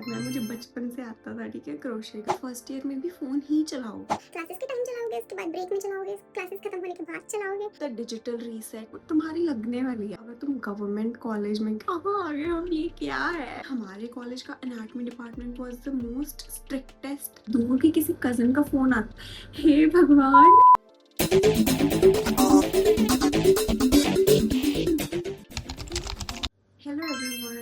मैं मुझे बचपन से आता था, ठीक है, क्रोशे का। फर्स्ट ईयर में भी फोन ही चलाओगे, क्लासेस के टाइम चलाओगे, उसके बाद ब्रेक में चलाओगे, क्लासेस खत्म होने के बाद चलाओगे। तो डिजिटल रीसेट तुम्हारी लगने वाली है। अगर तुम गवर्नमेंट कॉलेज में, कहाँ आ गए हम, ये क्या है। हमारे कॉलेज का anatomy department was the most strictest. दूर की किसी कजन का फोन आता, हे भगवान। Hello everyone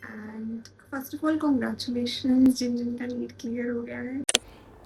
and first of all congratulations जिन जिन का नीट क्लियर हो गया है।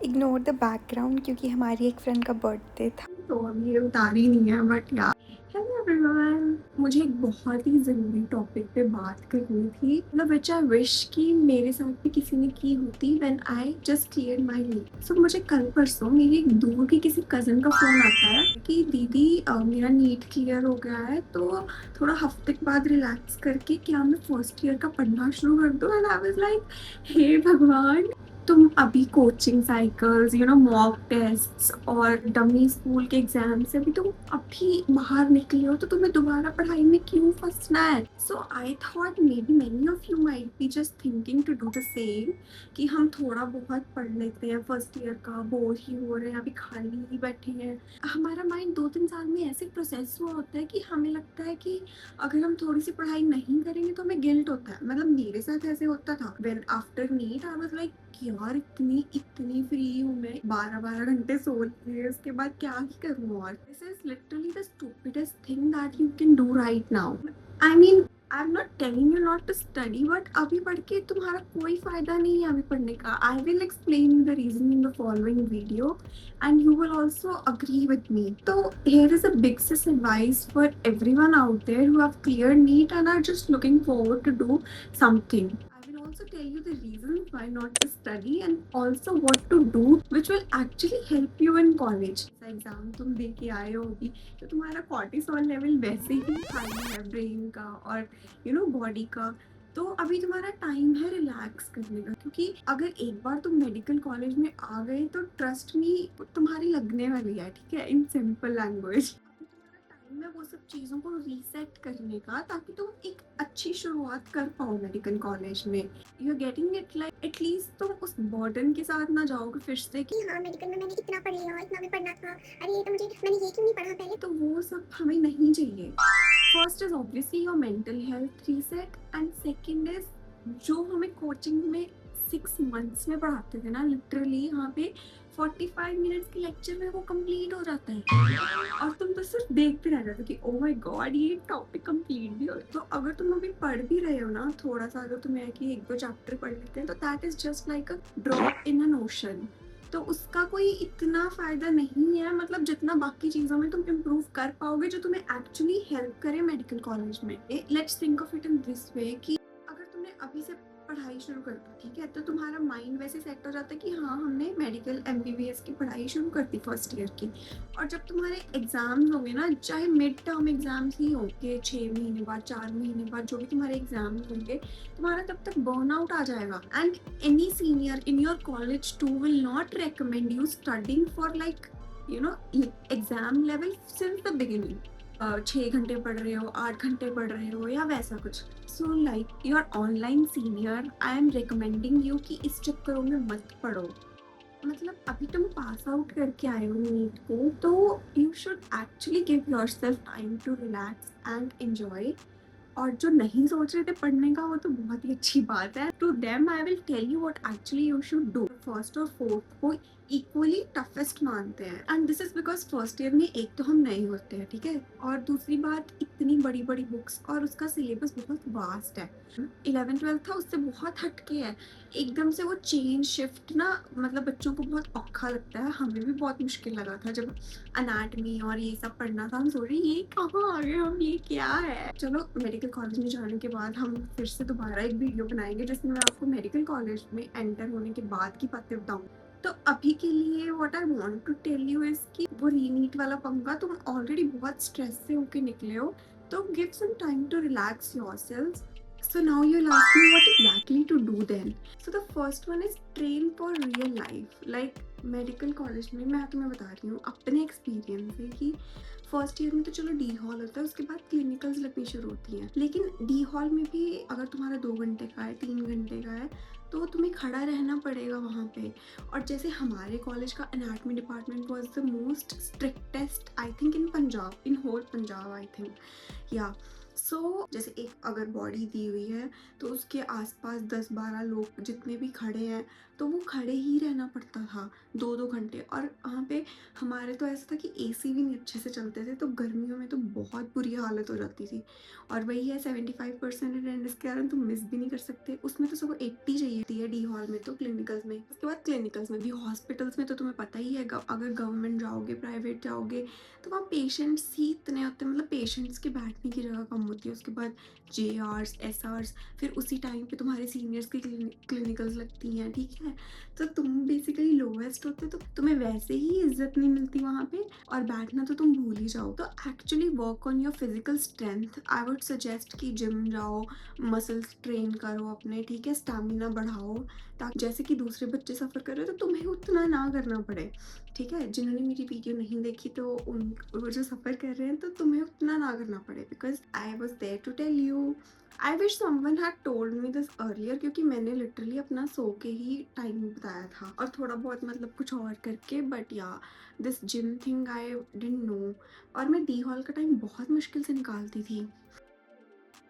इग्नोर द बैकग्राउंड क्योंकि हमारी एक फ्रेंड का बर्थडे था। तो अभी ये उतारी नहीं है, बट यार हेलो एवरीवन, मुझे एक बहुत ही ज़रूरी टॉपिक पे बात करनी थी, मतलब विच आई विश कि मेरे साथ भी किसी ने की होती when I just clear my NEET. So मुझे कल परसों मेरी एक दूर की किसी कज़न का फ़ोन आता है कि दीदी मेरा नीट क्लियर हो गया है, तो थोड़ा हफ्ते के बाद रिलैक्स करके क्या मैं फर्स्ट ईयर का पढ़ना शुरू कर दूँ। एंड आई वाज लाइक, हे भगवान, तुम अभी कोचिंग साइकिल्स, मॉक टेस्ट्स और डमी स्कूल के एग्जाम से भी तुम अभी बाहर निकले हो, तो तुम्हें दोबारा पढ़ाई में क्यों फंसना है। So I thought may be many of you might be just thinking to do the same, कि हम थोड़ा बहुत पढ़ लेते हैं फर्स्ट ईयर का, बोर ही हो रहे हैं, अभी खाली ही बैठे हैं। हमारा माइंड 2-3 साल में ऐसे प्रोसेस हुआ होता है कि हमें लगता है कि अगर हम थोड़ी सी पढ़ाई नहीं करेंगे तो हमें गिल्ट होता है। मतलब मेरे साथ ऐसे होता था। When after NEET I was like, यार इतनी इतनी फ्री हूँ मैं, 12-12 घंटे सो लिए, उसके बाद क्या ही करूँ। और this is literally the stupidest thing that you can do right now. I mean, I am not telling you not to study, but अभी पढ़ के तुम्हारा कोई फायदा नहीं है अभी पढ़ने का। I will explain the reason in the following video and you will also agree with me. So here is a big sis advice for everyone out there who have cleared NEET and are just looking forward to do something. I will also tell you the reasons why not to study and also what to do which will actually help you in college. Exam तुम दे के आए हो अभी, तो तुम्हारा cortisol level वैसे ही high है brain का और बॉडी का। तो अभी तुम्हारा टाइम है रिलैक्स करने का, क्योंकि अगर एक बार तुम मेडिकल कॉलेज में आ गए तो ट्रस्ट मी तुम्हारी लगने वाली है, ठीक है, इन सिंपल लैंग्वेज। अभी तुम्हारा टाइम है वो सब चीज़ों को रीसेट करने का, ताकि तुम एक अच्छी शुरुआत कर पाओ मेडिकल कॉलेज में। You are getting it, like at least तुम उस बर्डन के साथ ना जाओगे फिर से कि हाँ, मेडिकल में मैंने इतना पढ़ लिया, इतना भी पढ़ना था, अरे ये तो मैंने ये क्यों नहीं पढ़ा पहले। तो वो सब हमें नहीं चाहिए। First is obviously your mental health reset and second is जो हमें कोचिंग में 6 मंथ्स में पढ़ाते थे ना, लिटरली यहाँ पे 45 मिनट्स के लेक्चर में वो कंप्लीट हो जाता है और तुम तो सिर्फ देखते रह जाते हो कि ओ माय गॉड ये टॉपिक कंप्लीट भी हो। तो अगर तुम अभी पढ़ भी रहे हो ना, थोड़ा सा अगर तुम्हें है कि 1-2 चैप्टर पढ़ लेते हैं, तो that is just like a drop in an ocean. तो उसका कोई इतना फायदा नहीं है, मतलब जितना बाकी चीजों में तुम इम्प्रूव कर पाओगे जो तुम्हें एक्चुअली हेल्प करे मेडिकल कॉलेज में। Let's think of it in this way कि अगर तुमने अभी से पढ़ाई शुरू कर दी, ठीक है, तो तुम्हारा माइंड वैसे सेट हो जाता है कि हाँ हमने मेडिकल एमबीबीएस की पढ़ाई शुरू कर दी फर्स्ट ईयर की। और जब तुम्हारे एग्जाम्स होंगे ना, चाहे मिड टर्म एग्जाम्स ही होंगे, 6 महीने बाद, 4 महीने बाद, जो भी तुम्हारे एग्जाम्स होंगे, तुम्हारा तब तक बर्न आउट आ जाएगा। And any senior in your college too will not recommend you studying for like exam level since the beginning. 6 घंटे पढ़ रहे हो, 8 घंटे पढ़ रहे हो या वैसा कुछ। So like your online senior, I am recommending you कि इस चक्करों में मत पढ़ो। मतलब अभी तुम पास आउट करके आए हो नीट को, तो you should actually give yourself time to relax and enjoy. और जो नहीं सोच रहे थे पढ़ने का, वो तो बहुत ही अच्छी बात है। To them I will tell you what actually you should do. First और फोर्थ को इक्वली टफेस्ट मानते हैं, and this is because first year में एक तो हम नए होते हैं, ठीक है, और दूसरी बात इतनी बड़ी बड़ी बुक्स और उसका सिलेबस बहुत वास्ट है। 11th-12th था, उससे बहुत हटके है। एकदम से वो चेंज शिफ्ट ना, मतलब बच्चों को बहुत औखा लगता है, हमें भी बहुत मुश्किल लगा था जब अनाटमी और ये सब पढ़ना था। हम सोच रहे ये कहाँ आ गए हम, ये क्या है। चलो मेडिकल कॉलेज में जाने के बाद हम फिर से दोबारा एक वीडियो बनाएंगे जिसमें मैं आपको मेडिकल कॉलेज में एंटर होने के बाद की बातें बताऊँ। तो अभी के लिए what I want to tell you is कि वो रीनीट वाला पंगा, तुम ऑलरेडी बहुत स्ट्रेस से होके निकले हो, तो give some time to relax yourself. So now you'll ask me what exactly to do then. So the first one is train for real life. Like medical college में मैं तुम्हें बता रही हूँ अपने एक्सपीरियंस से कि फर्स्ट ईयर में तो चलो डी हॉल होता है, उसके बाद क्लिनिकल्स लगनी शुरू होती हैं। लेकिन डी हॉल में भी अगर तुम्हारा 2 घंटे का है, 3 घंटे का है, तो तुम्हें खड़ा रहना पड़ेगा वहाँ पे। और जैसे हमारे कॉलेज का anatomy department was the most strictest I think in Punjab, in whole Punjab I think, या सो जैसे एक अगर बॉडी दी हुई है तो उसके आसपास 10-12 लोग जितने भी खड़े हैं तो वो खड़े ही रहना पड़ता था 2-2 घंटे। और वहाँ पे हमारे तो ऐसा था कि एसी भी नहीं अच्छे से चलते थे, तो गर्मियों में तो बहुत बुरी हालत हो जाती थी। और वही है 75% अटेंडेंस के कारण तुम मिस भी नहीं कर सकते, उसमें तो सबको 80 चाहिए होती है डी हॉल में तो, क्लिनिकल्स में, उसके बाद क्लिनिकल्स में भी। हॉस्पिटल्स में तो तुम्हें पता ही है अगर गवर्नमेंट जाओगे प्राइवेट जाओगे तो वहाँ पेशेंट्स ही इतने होते हैं, मतलब पेशेंट्स के बैठने की जगह कम होती है। उसके बाद जे आर्स एस आर्स, फिर उसी टाइम पे तुम्हारे सीनियर्स की क्लिनिकल्स लगती हैं, ठीक है। तो तुम बेसिकली लोवेस्ट होते तो तुम्हें वैसे ही इज्जत नहीं मिलती वहाँ पे, और बैठना तो तुम भूल ही जाओ। तो actually work on your physical strength, I would suggest कि जिम जाओ, मसल्स ट्रेन करो अपने, ठीक है, स्टैमिना बढ़ाओ, ताकि जैसे कि दूसरे बच्चे सफ़र कर रहे हो तो तुम्हें उतना ना करना पड़े, ठीक है। जिन्होंने मेरी वीडियो नहीं देखी तो उन वो जो सफ़र कर रहे हैं तो तुम्हें उतना ना करना पड़े, because I was there to tell you. I wish someone had told me this earlier, क्योंकि मैंने लिटरली अपना सो के ही टाइम बताया था और थोड़ा बहुत मतलब कुछ और करके, बट या this gym thing I didn't know. और मैं डी हॉल का टाइम बहुत मुश्किल से निकालती थी।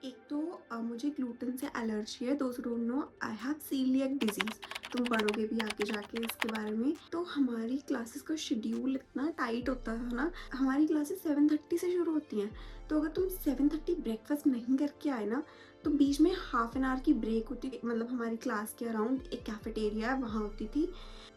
एक तो मुझे ग्लूटेन से एलर्जी है, दोस्त don't know, I have coeliac disease. तुम पढ़ोगे भी आगे जाके इसके बारे में। तो हमारी क्लासेस का शेड्यूल इतना टाइट होता था ना, हमारी क्लासेस 7:30 से शुरू होती हैं, तो अगर तुम 7:30 ब्रेकफास्ट नहीं करके आए ना तो बीच में हाफ एन आवर की ब्रेक होती थी। मतलब हमारी क्लास के अराउंड एक कैफेटेरिया है, वहाँ होती थी,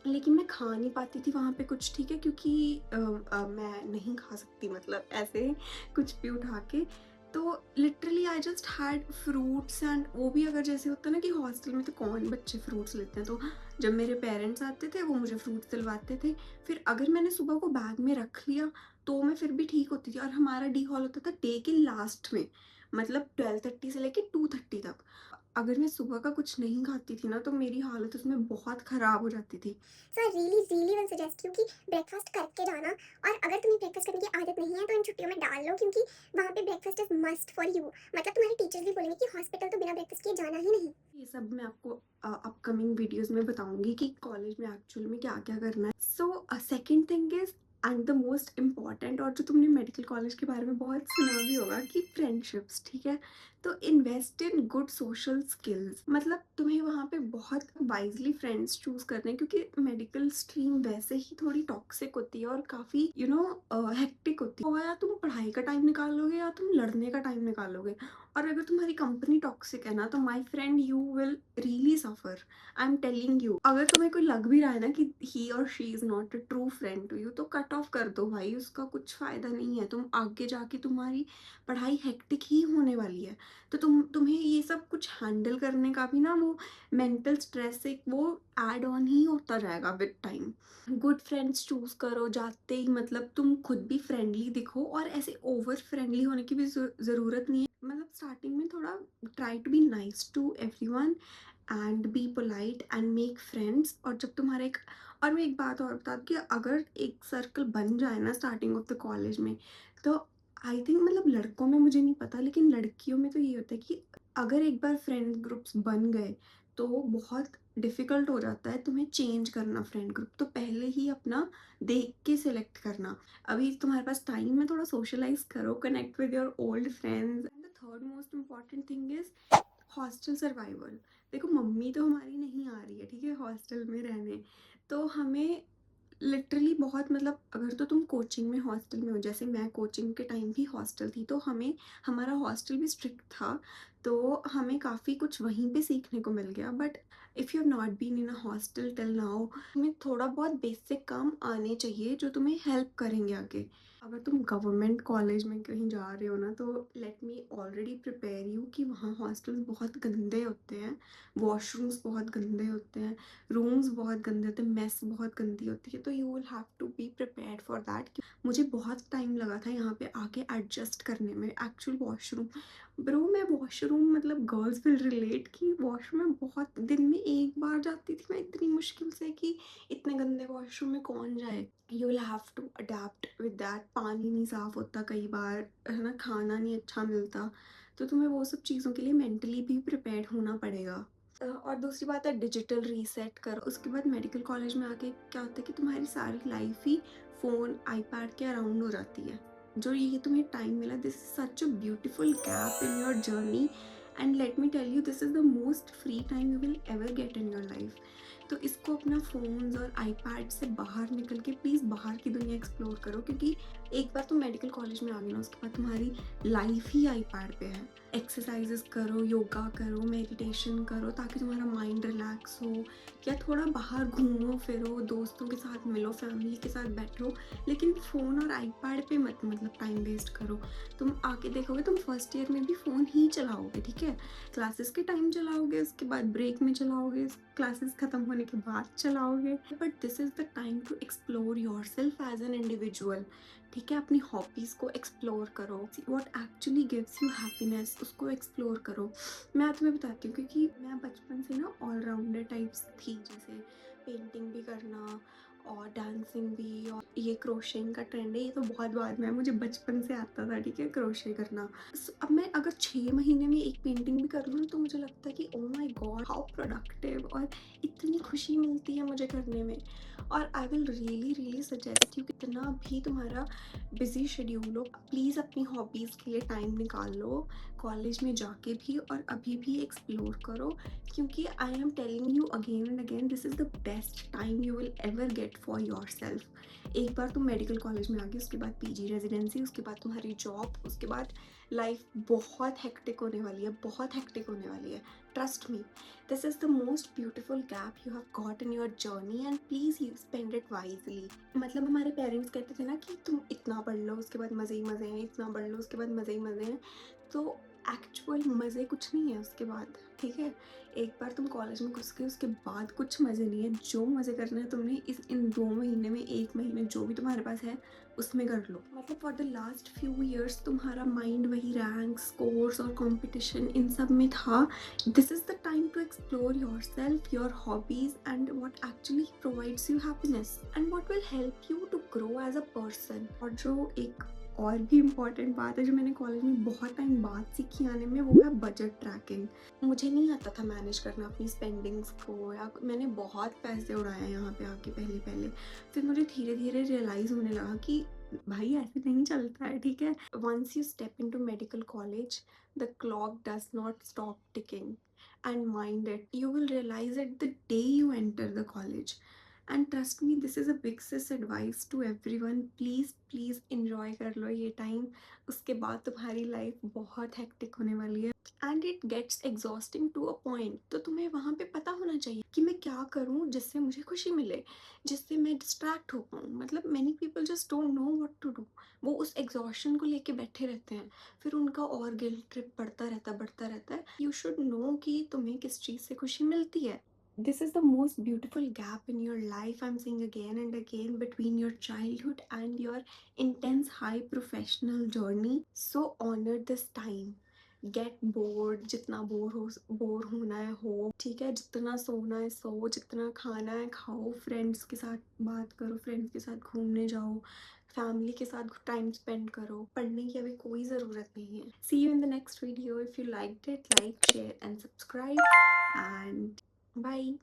लेकिन मैं खा नहीं पाती थी वहाँ पे कुछ, ठीक है, क्योंकि मैं नहीं खा सकती मतलब ऐसे कुछ भी उठा के। तो literally I just had fruits, and वो भी अगर जैसे होता है ना कि हॉस्टल में तो कौन बच्चे फ्रूट्स लेते हैं, तो जब मेरे पेरेंट्स आते थे वो मुझे फ्रूट्स दिलवाते थे। फिर अगर मैंने सुबह को बैग में रख लिया तो मैं फिर भी ठीक होती थी। और हमारा डी हॉल होता था डे के लास्ट में, मतलब 12:30 से लेके 2:30 तक। अगर मैं सुबह का कुछ नहीं खाती थी ना तो मेरी हालत उसमें बहुत ख़राब हो जाती थी। So I really really will suggest you कि ब्रेकफास्ट करके जाना। और अगर तुम्हें ब्रेकफास्ट करने की आदत नहीं है तो इन छुट्टियों में डाल लो, क्योंकि वहाँ पे breakfast is must for you. मतलब तुम्हारे टीचर्स भी बोलेंगे कि हॉस्पिटल तो बिना ब्रेकफास्ट किए जाना ही नहीं। ये सब मैं आपको अपकमिंग वीडियोस में बताऊंगी कि कॉलेज में एक्चुअल में क्या क्या करना है। So second thing is and the most important, और जो तुमने मेडिकल कॉलेज के बारे में बहुत सुना भी होगा, कि फ्रेंडशिप्स, ठीक है। तो invest in good social skills, मतलब तुम्हें वहाँ पे बहुत वाइजली फ्रेंड्स चूज करने हैं, क्योंकि मेडिकल स्ट्रीम वैसे ही थोड़ी टॉक्सिक होती है और काफ़ी हेक्टिक होती है। और या तुम पढ़ाई का टाइम निकालोगे या तुम लड़ने का टाइम निकालोगे। और अगर तुम्हारी कंपनी टॉक्सिक है ना तो my friend you will really suffer, I am telling you. अगर तुम्हें कोई लग भी रहा है ना कि ही और she is not a true friend to you, तो कट ऑफ कर दो भाई, उसका कुछ फ़ायदा नहीं है। तुम आगे जाके तुम्हारी पढ़ाई हेक्टिक ही होने वाली है, तो तुम्हें ये सब कुछ हैंडल करने का भी ना वो मेंटल स्ट्रेस एक वो ऐड ऑन ही होता जाएगा with time. Good friends choose करो जाते ही, मतलब तुम खुद भी फ्रेंडली दिखो, और ऐसे ओवर फ्रेंडली होने की भी ज़रूरत नहीं है। मतलब स्टार्टिंग में थोड़ा try to be nice to everyone and be polite and make friends. और जब तुम्हारा एक, और मैं एक बात और बता दूँ कि अगर एक सर्कल बन जाए ना स्टार्टिंग ऑफ द कॉलेज में, तो आई थिंक, मतलब लड़कों में मुझे नहीं पता लेकिन लड़कियों में तो ये होता है कि अगर एक बार फ्रेंड ग्रुप्स बन गए तो बहुत डिफ़िकल्ट हो जाता है तुम्हें चेंज करना फ्रेंड ग्रुप। तो पहले ही अपना देख के सिलेक्ट करना। अभी तुम्हारे पास टाइम है, थोड़ा सोशलाइज करो, connect with your old friends. And the third most important thing is hostel survival. देखो मम्मी तो हमारी नहीं आ रही है, ठीक है, हॉस्टल में रहने, तो हमें लिटरली बहुत, मतलब अगर तो तुम कोचिंग में हॉस्टल में हो, जैसे मैं कोचिंग के टाइम भी हॉस्टल थी, तो हमें हमारा हॉस्टल भी स्ट्रिक्ट था, तो हमें काफ़ी कुछ वहीं पे सीखने को मिल गया। But if you have not been in a hostel till now, तुम्हें थोड़ा बहुत बेसिक काम आने चाहिए जो तुम्हें हेल्प करेंगे आगे। अगर तुम गवर्नमेंट कॉलेज में कहीं जा रहे हो ना तो let me already prepare you कि वहाँ हॉस्टल्स बहुत गंदे होते हैं, वॉशरूम्स बहुत गंदे होते हैं, रूम्स बहुत गंदे होते हैं, मेस बहुत गंदी होती है। तो you will have to be prepared for that. मुझे बहुत टाइम लगा था यहाँ पे आके एडजस्ट करने में। एक्चुअल वॉशरूम, ब्रो, मैं वॉशरूम, मतलब गर्ल्स विल रिलेट कि वॉशरूम में बहुत दिन में एक बार जाती थी मैं, इतनी मुश्किल से कि इतने गंदे वॉशरूम में कौन जाए। You will have to adapt with that. पानी नहीं साफ़ होता कई बार, है ना, खाना नहीं अच्छा मिलता, तो तुम्हें वो सब चीज़ों के लिए मेंटली भी प्रिपेयर्ड होना पड़ेगा। और दूसरी बात है डिजिटल रीसेट करो। उसके बाद मेडिकल कॉलेज में आके क्या होता है कि तुम्हारी सारी लाइफ ही फ़ोन आईपैड के अराउंड हो जाती है। जो ये तुम्हें टाइम मिला, this is such a beautiful gap in your journey, and let me tell you this is the most free time you will ever get in your life. तो इसको अपना फ़ोन्स और आईपैड से बाहर निकल के प्लीज़ बाहर की दुनिया एक्सप्लोर करो, क्योंकि एक बार तुम मेडिकल कॉलेज में आ गए ना, उसके बाद तुम्हारी लाइफ ही आईपैड पे है। एक्सरसाइजेस करो, योगा करो, मेडिटेशन करो, ताकि तुम्हारा माइंड रिलैक्स हो, या थोड़ा बाहर घूमो फिरो, दोस्तों के साथ मिलो, फैमिली के साथ बैठो, लेकिन फ़ोन और आईपैड पे मत मतलब टाइम वेस्ट करो। तुम आके देखोगे तुम फर्स्ट ईयर में भी फ़ोन ही चलाओगे, ठीक है, क्लासेस के टाइम चलाओगे, उसके बाद ब्रेक में चलाओगे, क्लासेस ख़त्म होने के बाद चलाओगे, but this is the time to explore yourself as an individual. ठीक है, अपनी हॉबीज़ को एक्सप्लोर करो, what actually gives you happiness उसको एक्सप्लोर करो। मैं तुम्हें बताती हूँ, क्योंकि मैं बचपन से ना ऑलराउंडर टाइप्स थी, जैसे पेंटिंग भी करना और डांसिंग भी, और ये क्रोशिंग का ट्रेंड है, ये तो बहुत बाद में है, मुझे बचपन से आता था, ठीक है, क्रोशे करना। अब मैं अगर 6 महीने में एक पेंटिंग भी कर लूँ ना, तो मुझे लगता है कि oh my God how productive, और इतनी खुशी मिलती है मुझे करने में। और I will really suggest you, कितना भी तुम्हारा बिजी शेड्यूल हो, प्लीज़ अपनी हॉबीज़ के लिए टाइम निकाल लो, कॉलेज में जाके भी और अभी भी एक्सप्लोर करो, क्योंकि I am telling you again and again, this is the best time you will ever get for your self. एक बार तुम मेडिकल कॉलेज में आ गए, उसके बाद पीजी रेजिडेंसी, उसके बाद तुम्हारी जॉब, उसके बाद लाइफ बहुत हेक्टिक होने वाली है, बहुत हेक्टिक होने वाली है। Trust me, this is the most beautiful gap you have got in your journey, and please you spend it wisely. मतलब हमारे पेरेंट्स कहते थे ना कि तुम इतना पढ़ लो, उसके बाद मज़े ही मज़े हैं, इतना पढ़ लो, उसके बाद मज़े ही मज़े हैं। तो एक्चुअल मज़े कुछ नहीं है उसके बाद, ठीक है। एक बार तुम कॉलेज में घुस गए, उसके बाद कुछ मज़े नहीं है। जो मज़े करने हैं तुमने इन 2 महीने में, 1 महीने जो भी तुम्हारे पास है उसमें कर लो। मतलब for the last few years तुम्हारा माइंड वही रैंक, स्कोर्स और कंपटीशन इन सब में था। This is the time to explore yourself, your hobbies, and what actually provides you happiness, and what will help you to grow as a person. और जो एक और भी इम्पॉर्टेंट बात है, जो मैंने कॉलेज में बहुत टाइम बाद सीखी आने में, वो है बजट ट्रैकिंग। मुझे नहीं आता था मैनेज करना अपनी स्पेंडिंग्स को, या मैंने बहुत पैसे उड़ाए यहाँ पे आके पहले। फिर मुझे धीरे धीरे रियलाइज़ होने लगा कि भाई ऐसे नहीं चलता है, ठीक है। Once you step into medical college, the clock does not stop ticking, and mind it, you will realise it the day you enter the college. And trust me, this is a big sis advice to everyone, please enjoy कर लो ये time. उसके बाद तुम्हारी life बहुत hectic होने वाली है, and it gets exhausting to a point. तो तुम्हें वहाँ पे पता होना चाहिए कि मैं क्या करूँ जिससे मुझे खुशी मिले, जिससे मैं डिस्ट्रैक्ट हो पाऊँ। मतलब many people just don't know what to do, वो उस एग्जॉशन को लेके बैठे रहते हैं, फिर उनका और गिल्ट ट्रिप बढ़ता रहता है। यू शुड नो कि तुम्हें किस चीज़ से खुशी मिलती है। This is the most beautiful gap in your life, I'm saying again and again, between your childhood and your intense high professional journey. So honor this time. Get bored, जितना bore होना है हो, ठीक है, जितना सोना है सो, जितना खाना है खाओ, फ्रेंड्स के साथ बात करो, फ्रेंड्स के साथ घूमने जाओ, फैमिली के साथ टाइम स्पेंड करो, पढ़ने की अभी कोई ज़रूरत नहीं है। See you in the next video. If you liked it, like, share and subscribe, and bye.